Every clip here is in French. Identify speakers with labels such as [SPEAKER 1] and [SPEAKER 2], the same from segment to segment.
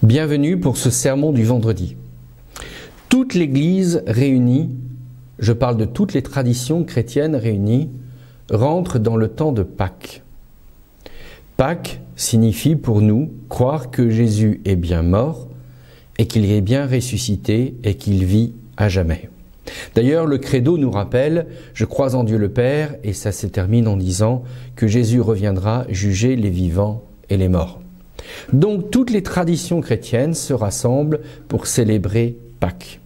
[SPEAKER 1] Bienvenue pour ce sermon du vendredi. Toute l'Église réunie, je parle de toutes les traditions chrétiennes réunies, rentre dans le temps de Pâques. Pâques signifie pour nous croire que Jésus est bien mort et qu'il est bien ressuscité et qu'il vit à jamais. D'ailleurs, le credo nous rappelle « Je crois en Dieu le Père » et ça se termine en disant que Jésus reviendra juger les vivants et les morts. Donc, toutes les traditions chrétiennes se rassemblent pour célébrer Pâques.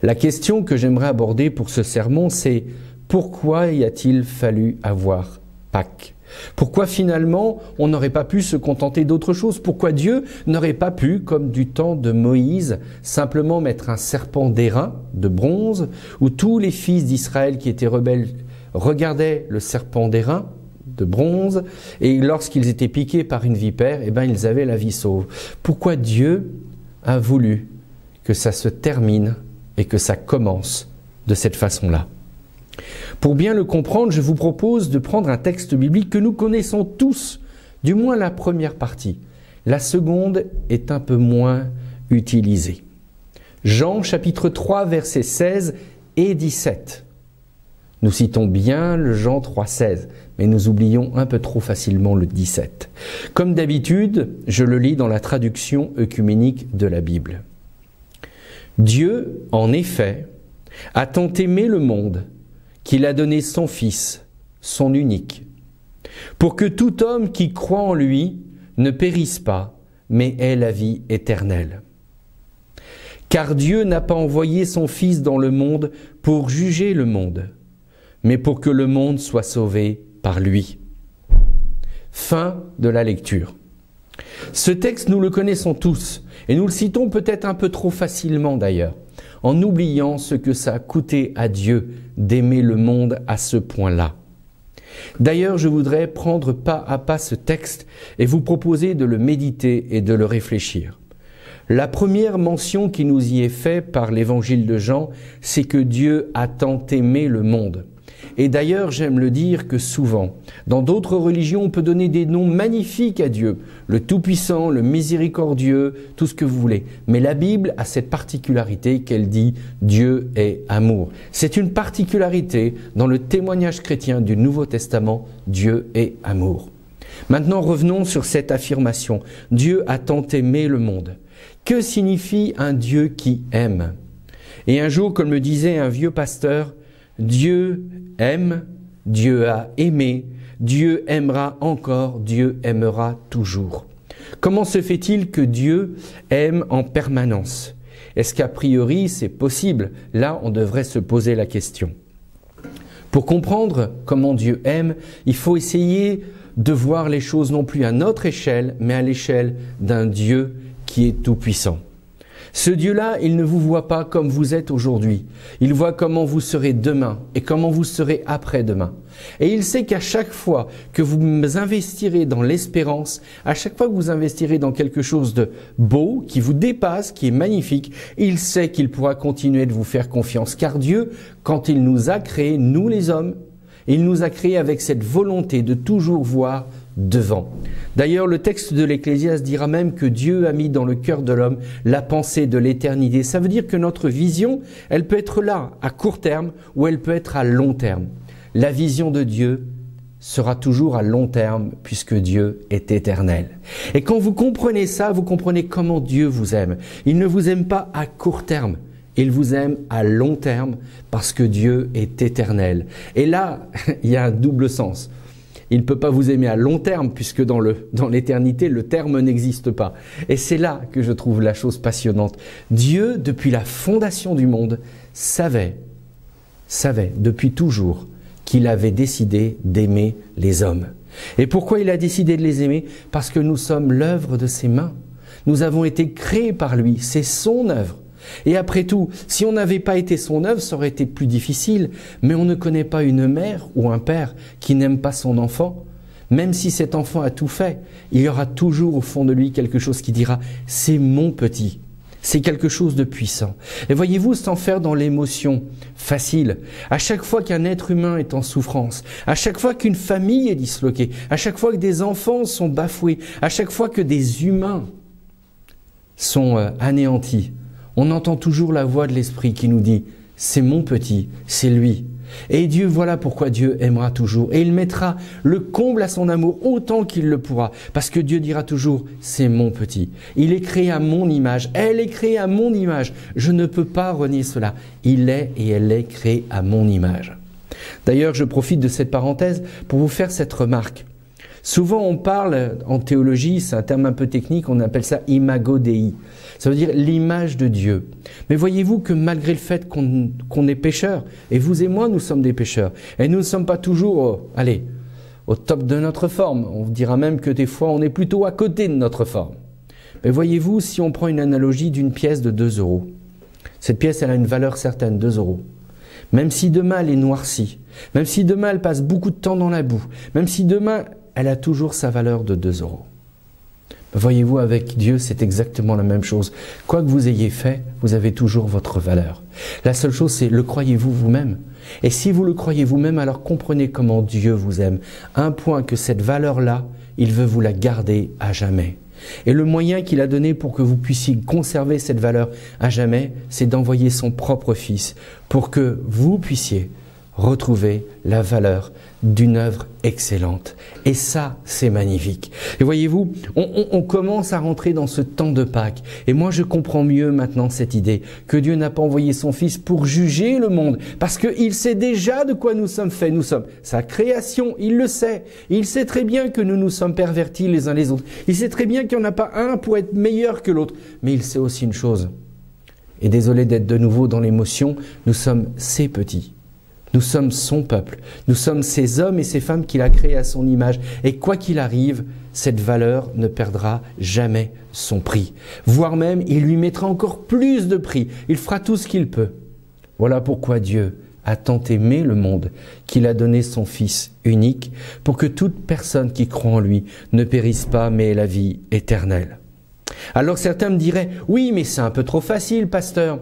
[SPEAKER 1] La question que j'aimerais aborder pour ce sermon, c'est pourquoi y a-t-il fallu avoir Pâques ? Pourquoi finalement on n'aurait pas pu se contenter d'autre chose ? Pourquoi Dieu n'aurait pas pu, comme du temps de Moïse, simplement mettre un serpent d'airain, de bronze, où tous les fils d'Israël qui étaient rebelles regardaient le serpent d'airain, de bronze, et lorsqu'ils étaient piqués par une vipère, ils avaient la vie sauve. Pourquoi Dieu a voulu que ça se termine et que ça commence de cette façon-là ? Pour bien le comprendre, je vous propose de prendre un texte biblique que nous connaissons tous, du moins la première partie. La seconde est un peu moins utilisée. Jean chapitre 3, versets 16 et 17. Nous citons bien le Jean 3, 16, mais nous oublions un peu trop facilement le 17. Comme d'habitude, je le lis dans la traduction œcuménique de la Bible. Dieu, en effet, a tant aimé le monde qu'il a donné son Fils, son unique, pour que tout homme qui croit en lui ne périsse pas, mais ait la vie éternelle. Car Dieu n'a pas envoyé son Fils dans le monde pour juger le monde, mais pour que le monde soit sauvé par lui. Fin de la lecture. Ce texte, nous le connaissons tous, et nous le citons peut-être un peu trop facilement d'ailleurs, en oubliant ce que ça a coûté à Dieu d'aimer le monde à ce point-là. D'ailleurs, je voudrais prendre pas à pas ce texte et vous proposer de le méditer et de le réfléchir. La première mention qui nous y est faite par l'évangile de Jean, c'est que Dieu a tant aimé le monde. Et d'ailleurs, j'aime le dire que souvent, dans d'autres religions, on peut donner des noms magnifiques à Dieu, le Tout-Puissant, le Miséricordieux, tout ce que vous voulez. Mais la Bible a cette particularité qu'elle dit « Dieu est amour ». C'est une particularité dans le témoignage chrétien du Nouveau Testament, Dieu est amour. Maintenant, revenons sur cette affirmation. Dieu a tant aimé le monde. Que signifie un Dieu qui aime ? Et un jour, comme le disait un vieux pasteur, Dieu aime, Dieu a aimé, Dieu aimera encore, Dieu aimera toujours. Comment se fait-il que Dieu aime en permanence ? Est-ce qu'a priori c'est possible ? Là, on devrait se poser la question. Pour comprendre comment Dieu aime, il faut essayer de voir les choses non plus à notre échelle, mais à l'échelle d'un Dieu qui est tout-puissant. Ce Dieu-là, il ne vous voit pas comme vous êtes aujourd'hui. Il voit comment vous serez demain et comment vous serez après-demain. Et il sait qu'à chaque fois que vous investirez dans l'espérance, à chaque fois que vous investirez dans quelque chose de beau, qui vous dépasse, qui est magnifique, il sait qu'il pourra continuer de vous faire confiance. Car Dieu, quand il nous a créés, nous les hommes, il nous a créés avec cette volonté de toujours voir devant. D'ailleurs, le texte de l'Ecclésiaste dira même que Dieu a mis dans le cœur de l'homme la pensée de l'éternité. Ça veut dire que notre vision, elle peut être là, à court terme, ou elle peut être à long terme. La vision de Dieu sera toujours à long terme, puisque Dieu est éternel. Et quand vous comprenez ça, vous comprenez comment Dieu vous aime. Il ne vous aime pas à court terme. Il vous aime à long terme, parce que Dieu est éternel. Et là, il y a un double sens. Il ne peut pas vous aimer à long terme puisque dans l'éternité, le terme n'existe pas. Et c'est là que je trouve la chose passionnante. Dieu, depuis la fondation du monde, savait depuis toujours qu'il avait décidé d'aimer les hommes. Et pourquoi il a décidé de les aimer ? Parce que nous sommes l'œuvre de ses mains. Nous avons été créés par lui, c'est son œuvre. Et après tout, si on n'avait pas été son œuvre, ça aurait été plus difficile. Mais on ne connaît pas une mère ou un père qui n'aime pas son enfant. Même si cet enfant a tout fait, il y aura toujours au fond de lui quelque chose qui dira « c'est mon petit ». C'est quelque chose de puissant. Et voyez-vous, sans faire dans l'émotion facile, à chaque fois qu'un être humain est en souffrance, à chaque fois qu'une famille est disloquée, à chaque fois que des enfants sont bafoués, à chaque fois que des humains sont anéantis, on entend toujours la voix de l'Esprit qui nous dit « c'est mon petit, c'est lui ». Et Dieu, voilà pourquoi Dieu aimera toujours. Et il mettra le comble à son amour autant qu'il le pourra. Parce que Dieu dira toujours, c'est mon petit. Il est créé à mon image. Elle est créée à mon image. Je ne peux pas renier cela. Il est et elle est créée à mon image. D'ailleurs, je profite de cette parenthèse pour vous faire cette remarque. Souvent, on parle en théologie, c'est un terme un peu technique, on appelle ça imago Dei. Ça veut dire l'image de Dieu. Mais voyez-vous que malgré le fait qu'on est pécheurs, et vous et moi, nous sommes des pécheurs, et nous ne sommes pas toujours, au top de notre forme. On dira même que des fois, on est plutôt à côté de notre forme. Mais voyez-vous, si on prend une analogie d'une pièce de 2 €, cette pièce, elle a une valeur certaine, 2 €. Même si demain, elle est noircie, même si demain, elle passe beaucoup de temps dans la boue, même si demain, elle a toujours sa valeur de 2 €. Voyez-vous, avec Dieu, c'est exactement la même chose. Quoi que vous ayez fait, vous avez toujours votre valeur. La seule chose, c'est le croyez-vous vous-même? Et si vous le croyez vous-même, alors comprenez comment Dieu vous aime. Un point que cette valeur-là, il veut vous la garder à jamais. Et le moyen qu'il a donné pour que vous puissiez conserver cette valeur à jamais, c'est d'envoyer son propre Fils pour que vous puissiez retrouver la valeur d'une œuvre excellente. Et ça, c'est magnifique. Et voyez-vous, on commence à rentrer dans ce temps de Pâques. Et moi, je comprends mieux maintenant cette idée que Dieu n'a pas envoyé son Fils pour juger le monde, parce qu'il sait déjà de quoi nous sommes faits. Nous sommes sa création, il le sait. Il sait très bien que nous nous sommes pervertis les uns les autres. Il sait très bien qu'il n'y en a pas un pour être meilleur que l'autre. Mais il sait aussi une chose. Et désolé d'être de nouveau dans l'émotion, nous sommes ses petits. Nous sommes son peuple, nous sommes ces hommes et ces femmes qu'il a créés à son image. Et quoi qu'il arrive, cette valeur ne perdra jamais son prix. Voire même, il lui mettra encore plus de prix. Il fera tout ce qu'il peut. Voilà pourquoi Dieu a tant aimé le monde qu'il a donné son Fils unique pour que toute personne qui croit en lui ne périsse pas mais ait la vie éternelle. Alors certains me diraient « Oui, mais c'est un peu trop facile, pasteur ».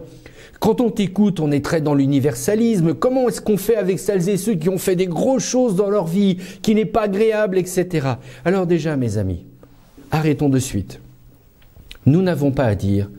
[SPEAKER 1] Quand on t'écoute, on est très dans l'universalisme. Comment est-ce qu'on fait avec celles et ceux qui ont fait des grosses choses dans leur vie, qui n'est pas agréable, etc. Alors déjà, mes amis, arrêtons de suite. Nous n'avons pas à dire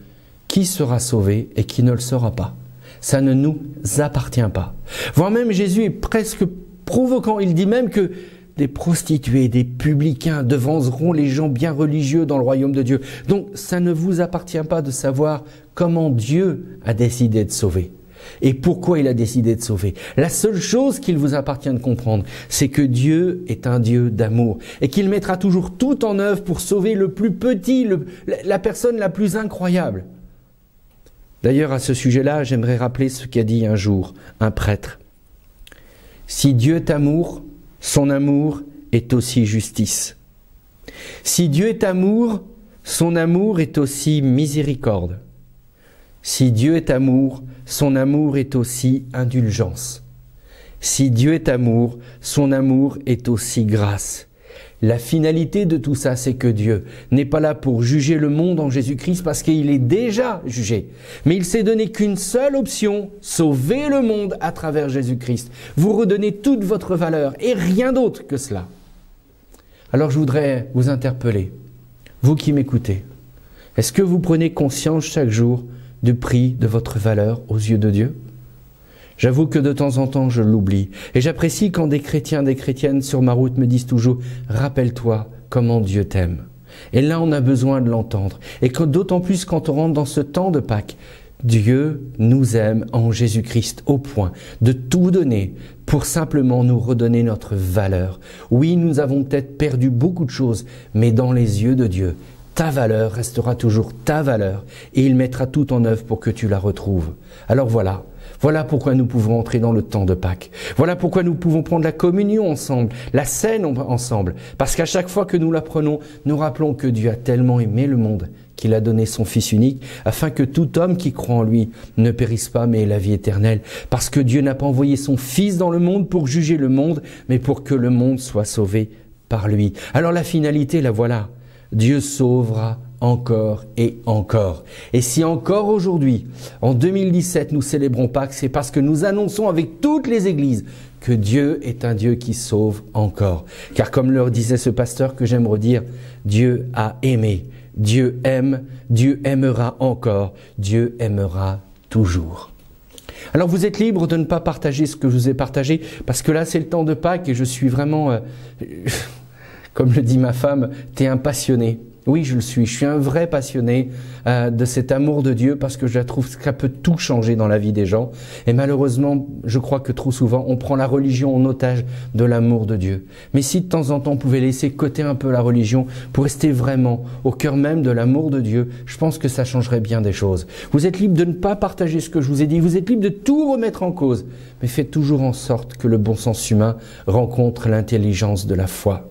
[SPEAKER 1] qui sera sauvé et qui ne le sera pas. Ça ne nous appartient pas. Voire même Jésus est presque provoquant. Il dit même que des prostituées, des publicains devanceront les gens bien religieux dans le royaume de Dieu. Donc ça ne vous appartient pas de savoir comment Dieu a décidé de sauver et pourquoi il a décidé de sauver. La seule chose qu'il vous appartient de comprendre, c'est que Dieu est un Dieu d'amour et qu'il mettra toujours tout en œuvre pour sauver le plus petit, la personne la plus incroyable. D'ailleurs, à ce sujet-là, j'aimerais rappeler ce qu'a dit un jour un prêtre. Si Dieu est amour, son amour est aussi justice. Si Dieu est amour, son amour est aussi miséricorde. Si Dieu est amour, son amour est aussi indulgence. Si Dieu est amour, son amour est aussi grâce. La finalité de tout ça, c'est que Dieu n'est pas là pour juger le monde en Jésus-Christ parce qu'il est déjà jugé. Mais il s'est donné qu'une seule option, sauver le monde à travers Jésus-Christ. Vous redonnez toute votre valeur et rien d'autre que cela. Alors je voudrais vous interpeller, vous qui m'écoutez. Est-ce que vous prenez conscience chaque jour du prix de votre valeur aux yeux de Dieu? J'avoue que de temps en temps, je l'oublie. Et j'apprécie quand des chrétiens, des chrétiennes sur ma route me disent toujours « Rappelle-toi comment Dieu t'aime ». Et là, on a besoin de l'entendre. Et d'autant plus quand on rentre dans ce temps de Pâques, Dieu nous aime en Jésus-Christ au point de tout donner pour simplement nous redonner notre valeur. Oui, nous avons peut-être perdu beaucoup de choses, mais dans les yeux de Dieu, ta valeur restera toujours ta valeur et il mettra tout en œuvre pour que tu la retrouves. Alors voilà. Voilà pourquoi nous pouvons entrer dans le temps de Pâques. Voilà pourquoi nous pouvons prendre la communion ensemble, la scène ensemble. Parce qu'à chaque fois que nous la prenons, nous rappelons que Dieu a tellement aimé le monde qu'il a donné son Fils unique, afin que tout homme qui croit en lui ne périsse pas, mais ait la vie éternelle. Parce que Dieu n'a pas envoyé son Fils dans le monde pour juger le monde, mais pour que le monde soit sauvé par lui. Alors la finalité, la voilà. Dieu sauvera encore et encore. Et si encore aujourd'hui, en 2017, nous célébrons Pâques, c'est parce que nous annonçons avec toutes les églises que Dieu est un Dieu qui sauve encore. Car comme leur disait ce pasteur que j'aime redire, Dieu a aimé Dieu aime, Dieu aimera encore, Dieu aimera toujours. Alors vous êtes libre de ne pas partager ce que je vous ai partagé, parce que là c'est le temps de Pâques et je suis vraiment, comme le dit ma femme, t'es un passionné. Oui, je le suis. Je suis un vrai passionné de cet amour de Dieu parce que je trouve que ça peut tout changer dans la vie des gens. Et malheureusement, je crois que trop souvent, on prend la religion en otage de l'amour de Dieu. Mais si de temps en temps, on pouvait laisser côté un peu la religion pour rester vraiment au cœur même de l'amour de Dieu, je pense que ça changerait bien des choses. Vous êtes libre de ne pas partager ce que je vous ai dit. Vous êtes libre de tout remettre en cause. Mais faites toujours en sorte que le bon sens humain rencontre l'intelligence de la foi.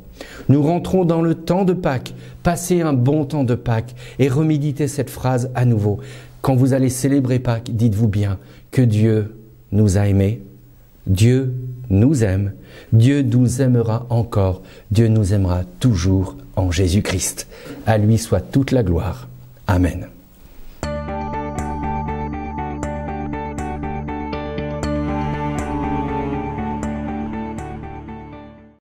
[SPEAKER 1] Nous rentrons dans le temps de Pâques. Passez un bon temps de Pâques et reméditez cette phrase à nouveau. Quand vous allez célébrer Pâques, dites-vous bien que Dieu nous a aimés, Dieu nous aime, Dieu nous aimera encore, Dieu nous aimera toujours en Jésus-Christ. À lui soit toute la gloire. Amen.